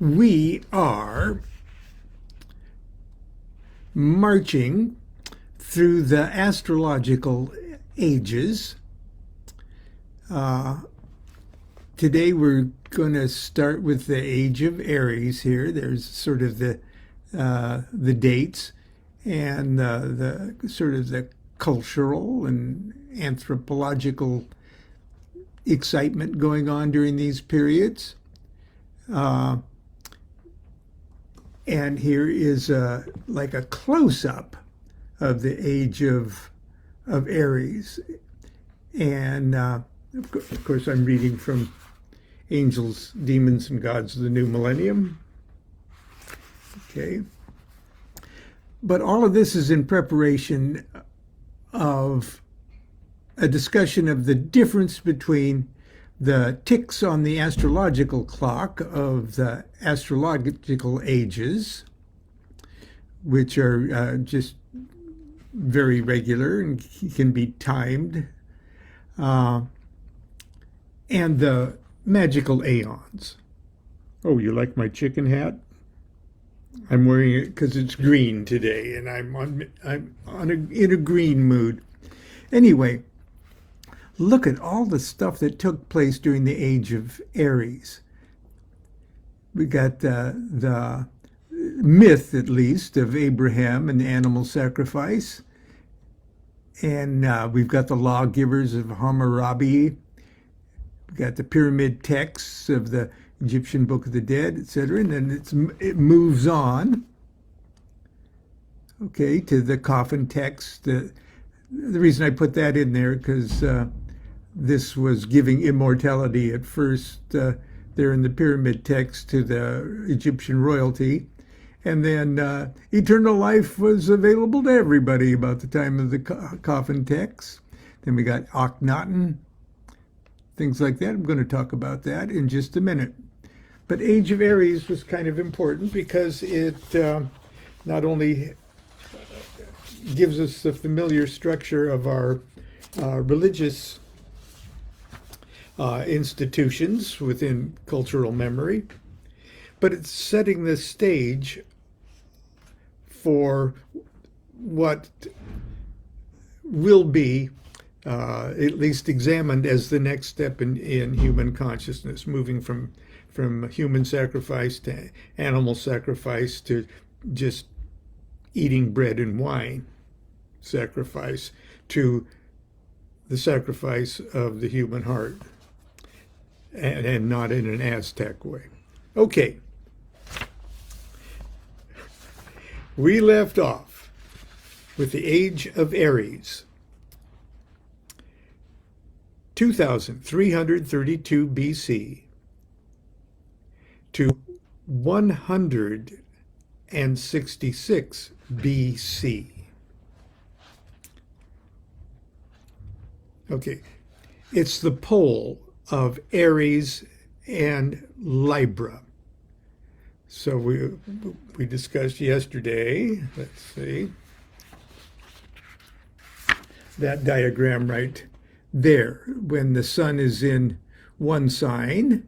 we are marching through the astrological ages. Today we're going to start with the age of Aries here. There's sort of the dates and the sort of the cultural and anthropological excitement going on during these periods. And here is like a close-up of the age of Aries. And of course, I'm reading from Angels, Demons, and Gods of the New Millennium. Okay. But all of this is in preparation of a discussion of the difference between the ticks on the astrological clock of the astrological ages, which are just very regular and can be timed, and the magical aeons. Oh, you like my chicken hat? I'm wearing it because it's green today, and I'm in a green mood. Anyway, look at all the stuff that took place during the age of Aries. We got the myth, at least, of Abraham and the animal sacrifice. And we've got the lawgivers of Hammurabi. We've got the pyramid texts of the Egyptian Book of the Dead, etc. And then it moves on, okay, to the coffin text. The reason I put that in there, because this was giving immortality at first there in the pyramid text to the Egyptian royalty. And then eternal life was available to everybody about the time of the coffin text. Then we got Akhenaten, things like that. I'm going to talk about that in just a minute. But Age of Aries was kind of important because it not only gives us the familiar structure of our religious institutions within cultural memory, but it's setting the stage for what will be at least examined as the next step in human consciousness, moving from human sacrifice to animal sacrifice to just eating bread and wine sacrifice to the sacrifice of the human heart, and not in an Aztec way. Okay. We left off with the age of Aries, 2332 BC to 166 BC. Okay, it's the pole of Aries and Libra. So we discussed yesterday, let's see, that diagram right there. When the sun is in one sign,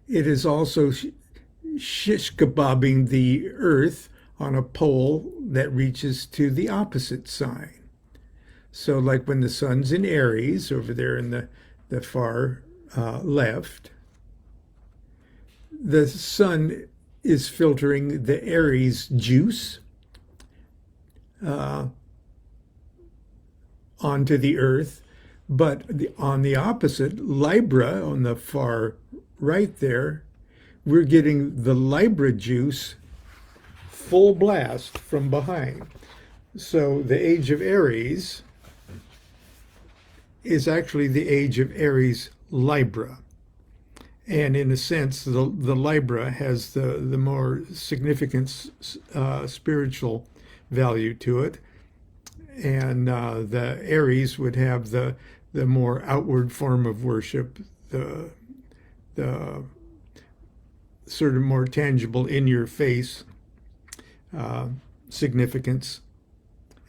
it is also shish kebabbing the earth on a pole that reaches to the opposite sign. So like when the sun's in Aries, over there in the far left, the sun is filtering the Aries juice onto the earth, but on the opposite, Libra, on the far right there, we're getting the Libra juice full blast from behind. So the age of Aries is actually the age of Aries Libra. And in a sense, the Libra has the more significant spiritual value to it. And the Aries would have the more outward form of worship, the sort of more tangible, in-your-face significance.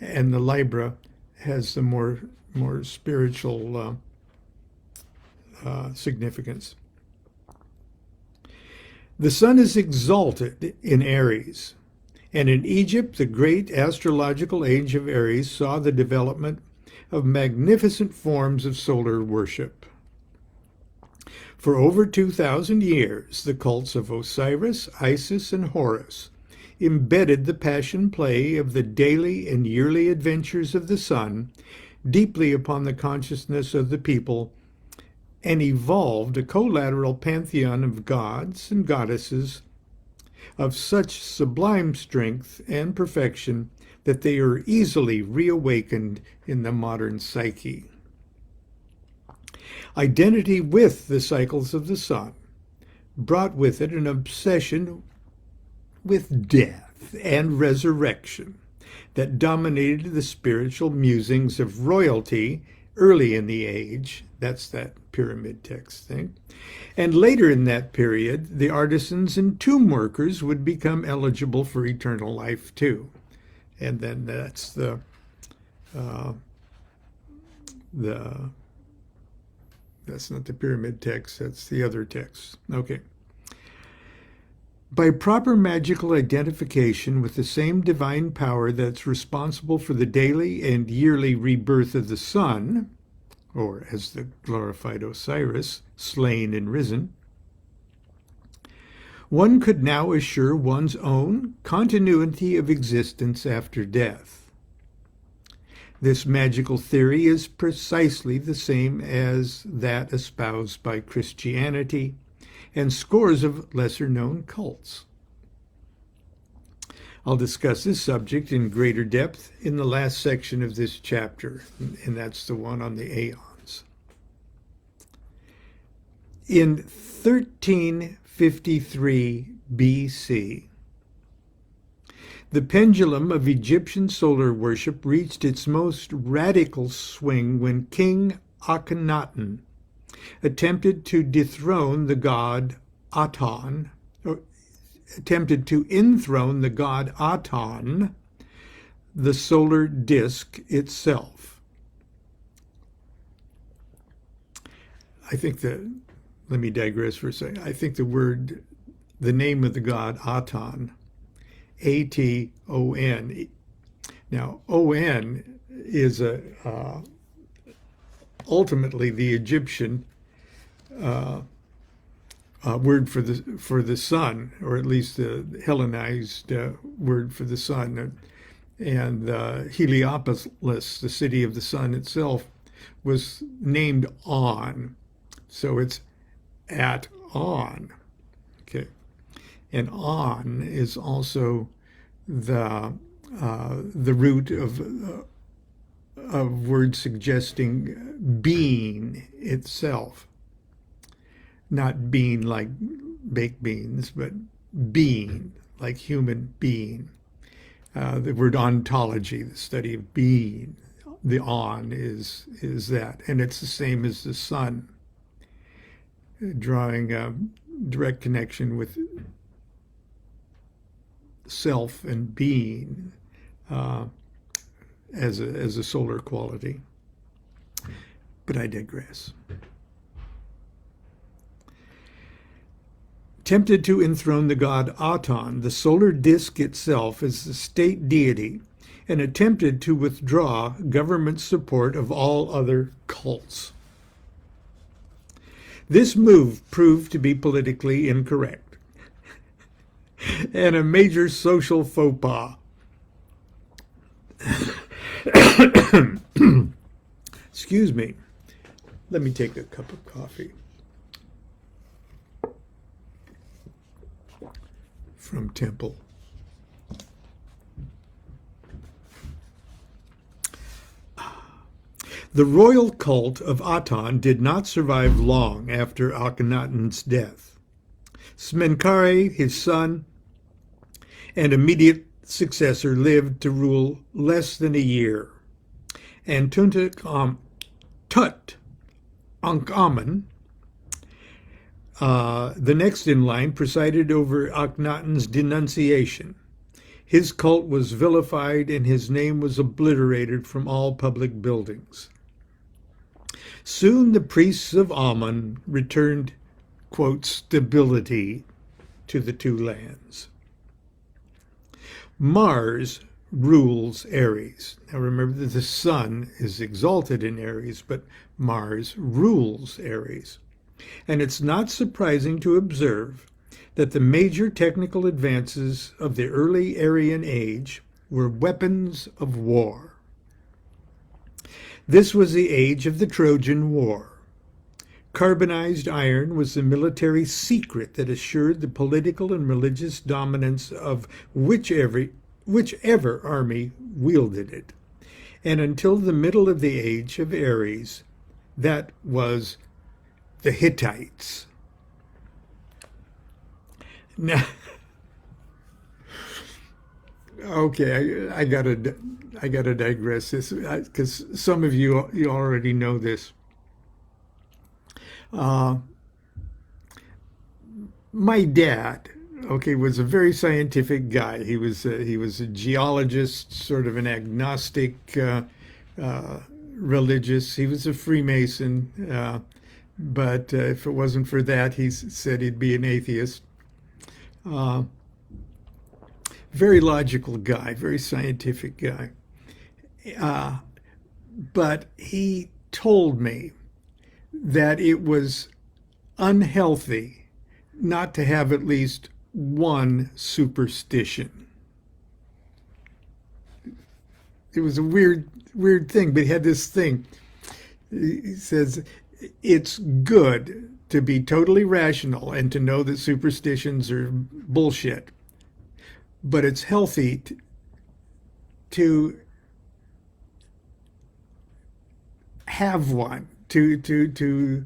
And the Libra has the more spiritual significance. The sun is exalted in Aries, and in Egypt the great astrological age of Aries saw the development of magnificent forms of solar worship. For over 2,000 years, the cults of Osiris, Isis, and Horus embedded the passion play of the daily and yearly adventures of the sun deeply upon the consciousness of the people, and evolved a collateral pantheon of gods and goddesses of such sublime strength and perfection that they are easily reawakened in the modern psyche. Identity with the cycles of the sun brought with it an obsession with death and resurrection that dominated the spiritual musings of royalty early in the age. That's that pyramid text thing. And later in that period, the artisans and tomb workers would become eligible for eternal life too. And then that's that's not the pyramid text, that's the other text. Okay. By proper magical identification with the same divine power that's responsible for the daily and yearly rebirth of the sun, or as the glorified Osiris, slain and risen, one could now assure one's own continuity of existence after death. This magical theory is precisely the same as that espoused by Christianity and scores of lesser-known cults. I'll discuss this subject in greater depth in the last section of this chapter, and that's the one on the aeons. In 1353 BC, the pendulum of Egyptian solar worship reached its most radical swing when King Akhenaten attempted to dethrone the god Aton, or attempted to enthrone the god Aton, the solar disk itself. I think that, let me digress for a second. I think the name of the god Aton, A-T-O-N. Now, O-N is ultimately the Egyptian word for the sun, or at least the Hellenized word for the sun. And Heliopolis, the city of the sun itself, was named On. So it's at On. Okay. And On is also the root of words suggesting being itself. Not being like baked beans, but being, like human being. The word ontology, the study of being, the on is that. And it's the same as the sun, drawing a direct connection with self and being as a solar quality. But I digress. Tempted to enthrone the god Aton, the solar disk itself is the state deity, and attempted to withdraw government support of all other cults. This move proved to be politically incorrect and a major social faux pas. Excuse me. Let me take a cup of coffee. From Temple. The royal cult of Aton did not survive long after Akhenaten's death. Smenkhare, his son and immediate successor, lived to rule less than a year, and Tutankhamun, the next in line, presided over Akhenaten's denunciation. His cult was vilified and his name was obliterated from all public buildings. Soon the priests of Amun returned, quote, stability, to the two lands. Mars rules Aries. Now remember that the sun is exalted in Aries, but Mars rules Aries. And it's not surprising to observe that the major technical advances of the early Aryan age were weapons of war. This was the age of the Trojan War. Carbonized iron was the military secret that assured the political and religious dominance of whichever army wielded it. And until the middle of the age of Aries, that was the Hittites. Now, okay, I gotta digress this because some of you already know this. My dad, okay, was a very scientific guy. He was a geologist, sort of an agnostic, religious. He was a Freemason, but if it wasn't for that, he said he'd be an atheist. Very logical guy, very scientific guy. But he told me that it was unhealthy not to have at least one superstition. It was a weird thing, but he had this thing. He says, it's good to be totally rational and to know that superstitions are bullshit, but it's healthy to have one, to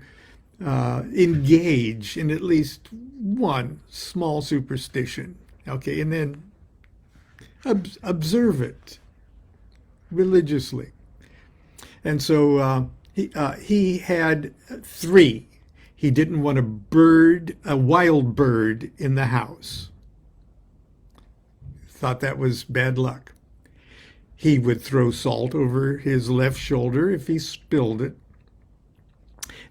engage in at least one small superstition, okay, and then observe it religiously. And so he had three. He didn't want a wild bird in the house. Thought that was bad luck. He would throw salt over his left shoulder if he spilled it.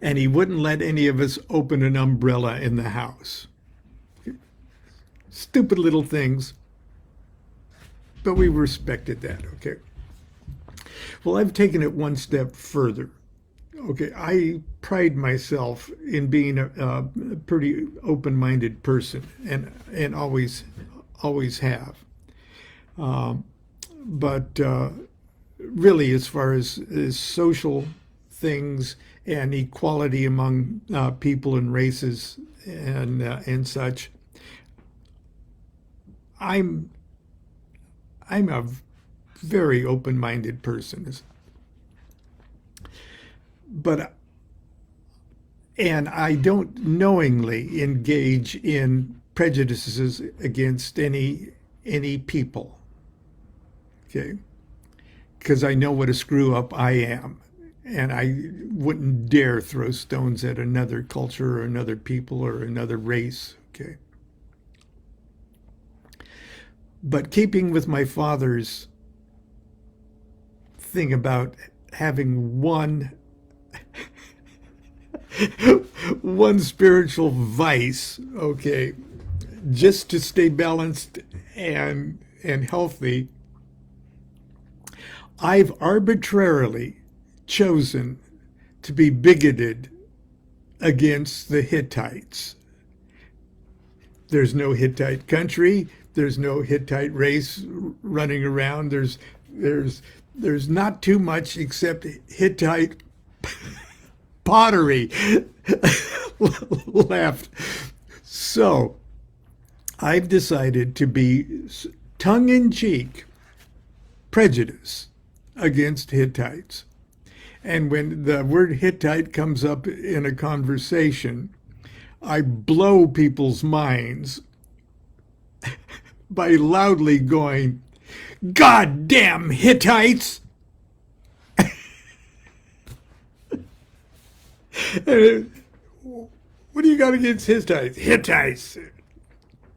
And he wouldn't let any of us open an umbrella in the house. Stupid little things, but we respected that, okay? Well, I've taken it one step further. Okay, I pride myself in being a pretty open-minded person, and always have. But really, as far as social things and equality among people and races and such, I'm a very open-minded person. And I don't knowingly engage in prejudices against any people, okay? Because I know what a screw up I am, and I wouldn't dare throw stones at another culture or another people or another race, okay? But keeping with my father's thing about having one spiritual vice, okay, just to stay balanced and healthy, I've arbitrarily chosen to be bigoted against the Hittites. There's no Hittite country. There's no Hittite race running around. There's not too much except Hittite pottery. Laughed. So I've decided to be tongue-in-cheek prejudice against Hittites. And when the word Hittite comes up in a conversation, I blow people's minds by loudly going, "Goddamn Hittites!" What do you got against Hittites? Hittites!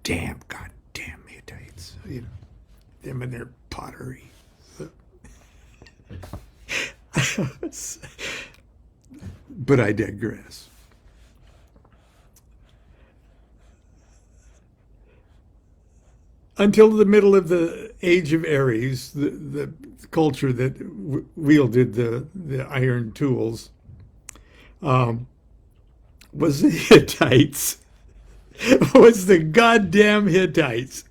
Damn, goddamn Hittites. You know, them and their pottery. But I digress. Until the middle of the Age of Aries, the culture that wielded the iron tools, um, was the Hittites. Was the goddamn Hittites.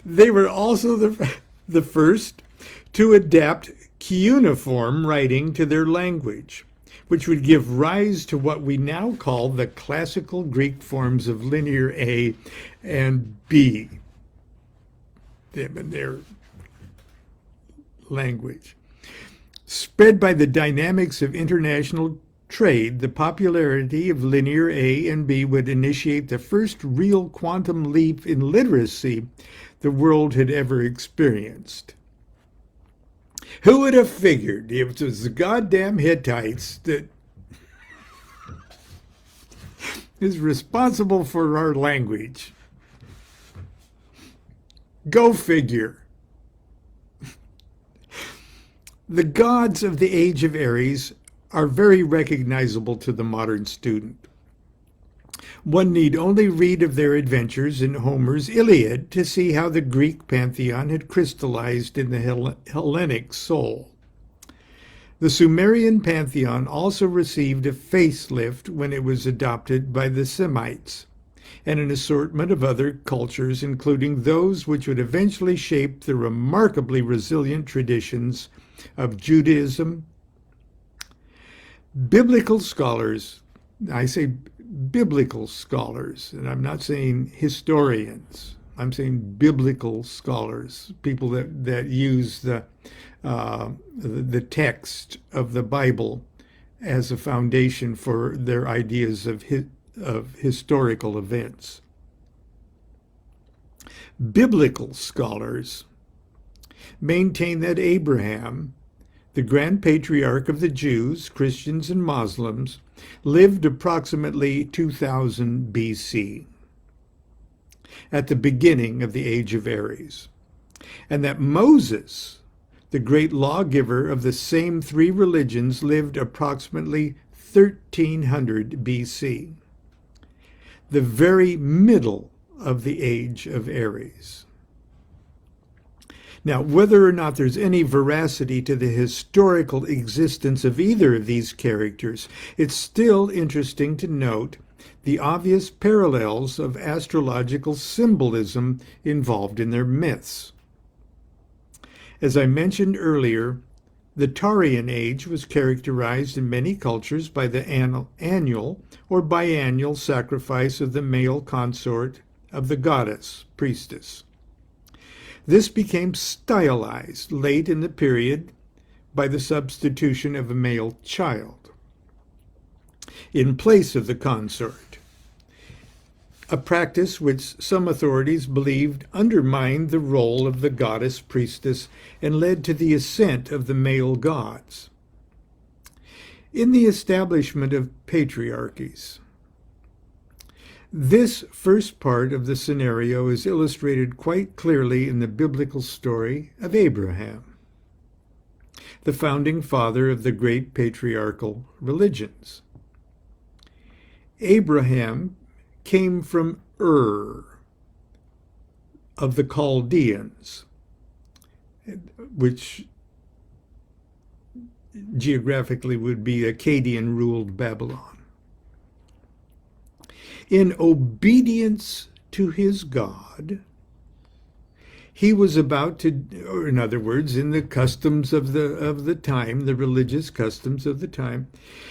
They were also the first to adapt cuneiform writing to their language, which would give rise to what we now call the classical Greek forms of linear A and B, them in their language. Spread by the dynamics of international trade, the popularity of linear A and B would initiate the first real quantum leap in literacy the world had ever experienced. Who would have figured it was the goddamn Hittites that is responsible for our language? Go figure. The gods of the Age of Aries are very recognizable to the modern student. One need only read of their adventures in Homer's Iliad to see how the Greek pantheon had crystallized in the Hellenic soul. The Sumerian pantheon also received a facelift when it was adopted by the Semites, and an assortment of other cultures, including those which would eventually shape the remarkably resilient traditions of Judaism. Biblical scholars, I say biblical scholars, and I'm not saying historians, I'm saying biblical scholars, people that use the text of the Bible as a foundation for their ideas of historical events. Biblical scholars maintain that Abraham, the grand patriarch of the Jews, Christians, and Muslims, lived approximately 2000 BC, at the beginning of the Age of Aries, and that Moses, the great lawgiver of the same three religions, lived approximately 1300 BC, the very middle of the Age of Aries. Now, whether or not there's any veracity to the historical existence of either of these characters, it's still interesting to note the obvious parallels of astrological symbolism involved in their myths. As I mentioned earlier, the Taurian age was characterized in many cultures by the annual or biannual sacrifice of the male consort of the goddess, priestess. This became stylized late in the period by the substitution of a male child in place of the consort, a practice which some authorities believed undermined the role of the goddess priestess and led to the ascent of the male gods. In the establishment of patriarchies, this first part of the scenario is illustrated quite clearly in the biblical story of Abraham, the founding father of the great patriarchal religions. Abraham came from Ur of the Chaldeans, which geographically would be Akkadian-ruled Babylon. In obedience to his God, he was about to, or in other words, in the customs of the time, the religious customs of the time,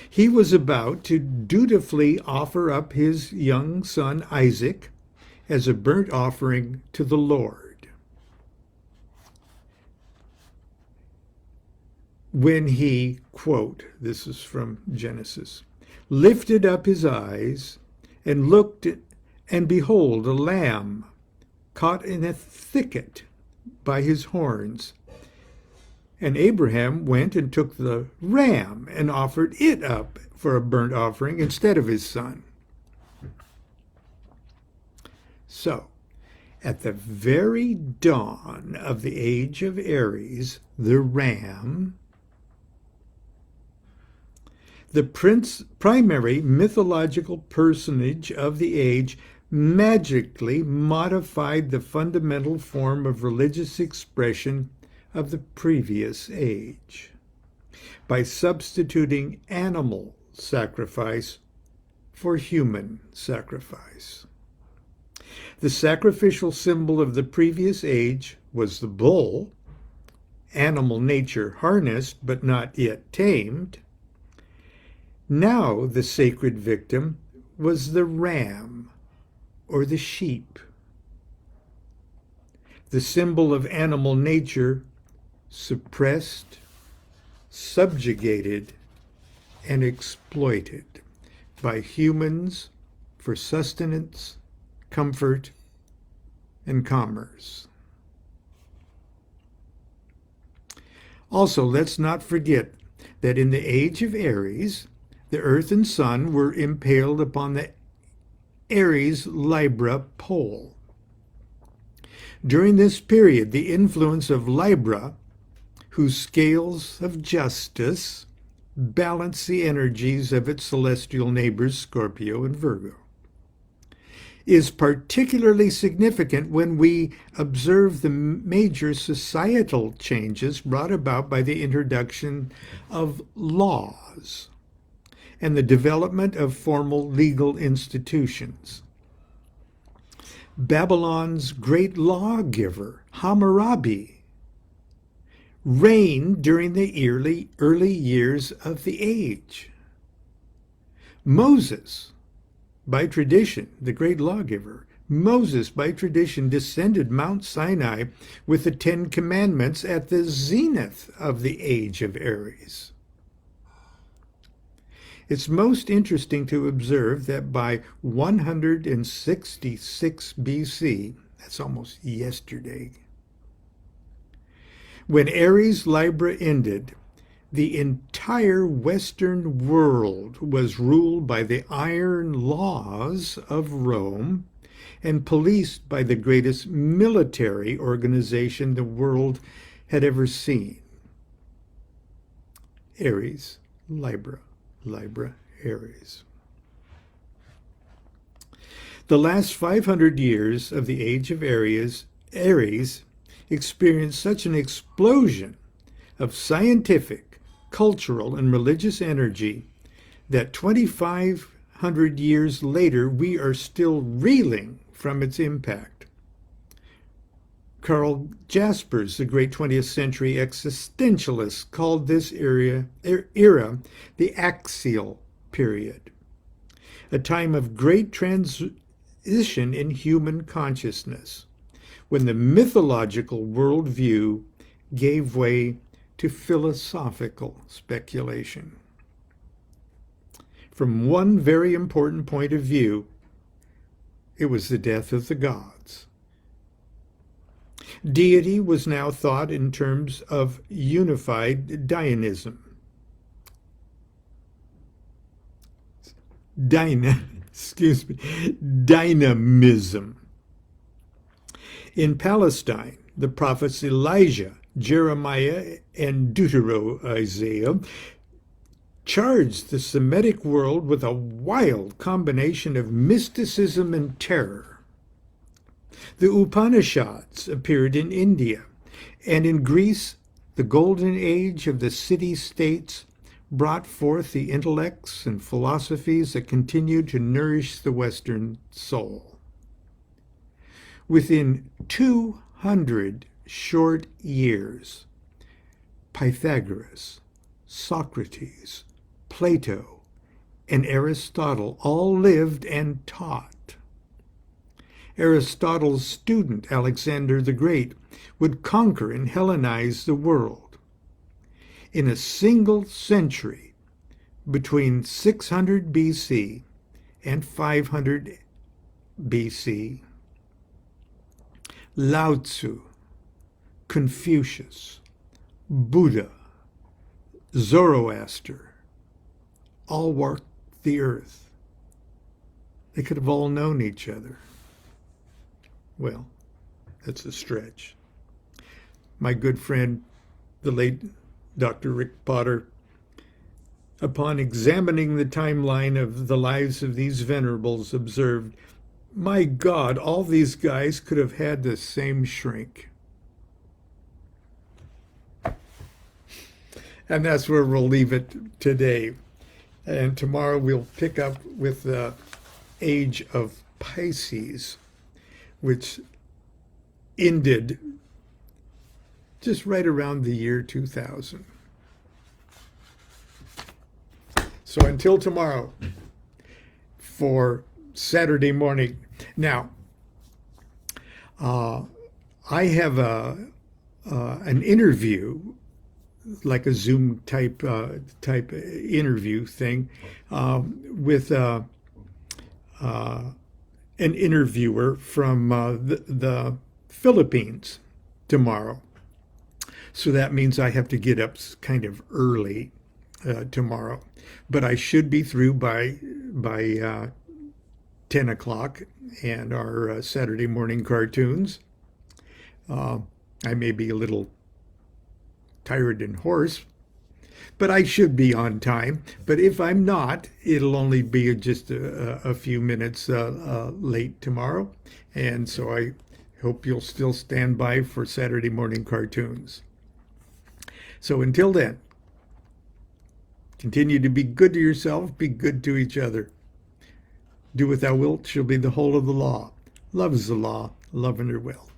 he was about to dutifully offer up his young son Isaac as a burnt offering to the Lord. When he, quote, this is from Genesis, lifted up his eyes and looked, and behold, a lamb caught in a thicket by his horns. And Abraham went and took the ram and offered it up for a burnt offering instead of his son. So, at the very dawn of the Age of Aries, the ram, the primary mythological personage of the age, magically modified the fundamental form of religious expression of the previous age by substituting animal sacrifice for human sacrifice. The sacrificial symbol of the previous age was the bull, animal nature harnessed but not yet tamed. Now the sacred victim was the ram or the sheep. The symbol of animal nature suppressed, subjugated, and exploited by humans for sustenance, comfort, and commerce. Also, let's not forget that in the age of Aries, the Earth and Sun were impaled upon the Aries-Libra pole. During this period, the influence of Libra, whose scales of justice balance the energies of its celestial neighbors Scorpio and Virgo, is particularly significant when we observe the major societal changes brought about by the introduction of laws and the development of formal legal institutions. Babylon's great lawgiver, Hammurabi, reigned during the early years of the age. Moses, by tradition, the great lawgiver, Moses, by tradition, descended Mount Sinai with the Ten Commandments at the zenith of the age of Aries. It's most interesting to observe that by 166 BC, that's almost yesterday, when Aries Libra ended, the entire Western world was ruled by the iron laws of Rome and policed by the greatest military organization the world had ever seen. Aries, Libra, Libra, Aries. The last 500 years of the age of Aries experienced such an explosion of scientific, cultural, and religious energy that 2,500 years later we are still reeling from its impact. Karl Jaspers, the great 20th century existentialist, called this era the axial period, a time of great transition in human consciousness, when the mythological worldview gave way to philosophical speculation. From one very important point of view, it was the death of the gods. Deity was now thought in terms of unified Dynamism. In Palestine, the prophets Elijah, Jeremiah, and Deutero-Isaiah charged the Semitic world with a wild combination of mysticism and terror. The Upanishads appeared in India, and in Greece, the golden age of the city-states brought forth the intellects and philosophies that continued to nourish the Western soul. Within 200 short years, Pythagoras, Socrates, Plato, and Aristotle all lived and taught. Aristotle's student, Alexander the Great, would conquer and Hellenize the world. In a single century, between 600 BC and 500 BC, Lao Tzu, Confucius, Buddha, Zoroaster, all walked the earth. They could have all known each other. Well, that's a stretch. My good friend, the late Dr. Rick Potter, upon examining the timeline of the lives of these venerables, observed My God, all these guys could have had the same shrink. And that's where we'll leave it today. And tomorrow we'll pick up with the age of Pisces, which ended just right around the year 2000. So until tomorrow for Saturday morning. Now, I have an interview, like a Zoom type interview thing, with an interviewer from the Philippines tomorrow. So that means I have to get up kind of early tomorrow, but I should be through by 10 o'clock and our Saturday morning cartoons. I may be a little tired and hoarse, but I should be on time. But if I'm not, it'll only be just a few minutes late tomorrow. And so I hope you'll still stand by for Saturday morning cartoons. So until then, continue to be good to yourself, be good to each other. Do what thou wilt shall be the whole of the law. Love is the law, love under will.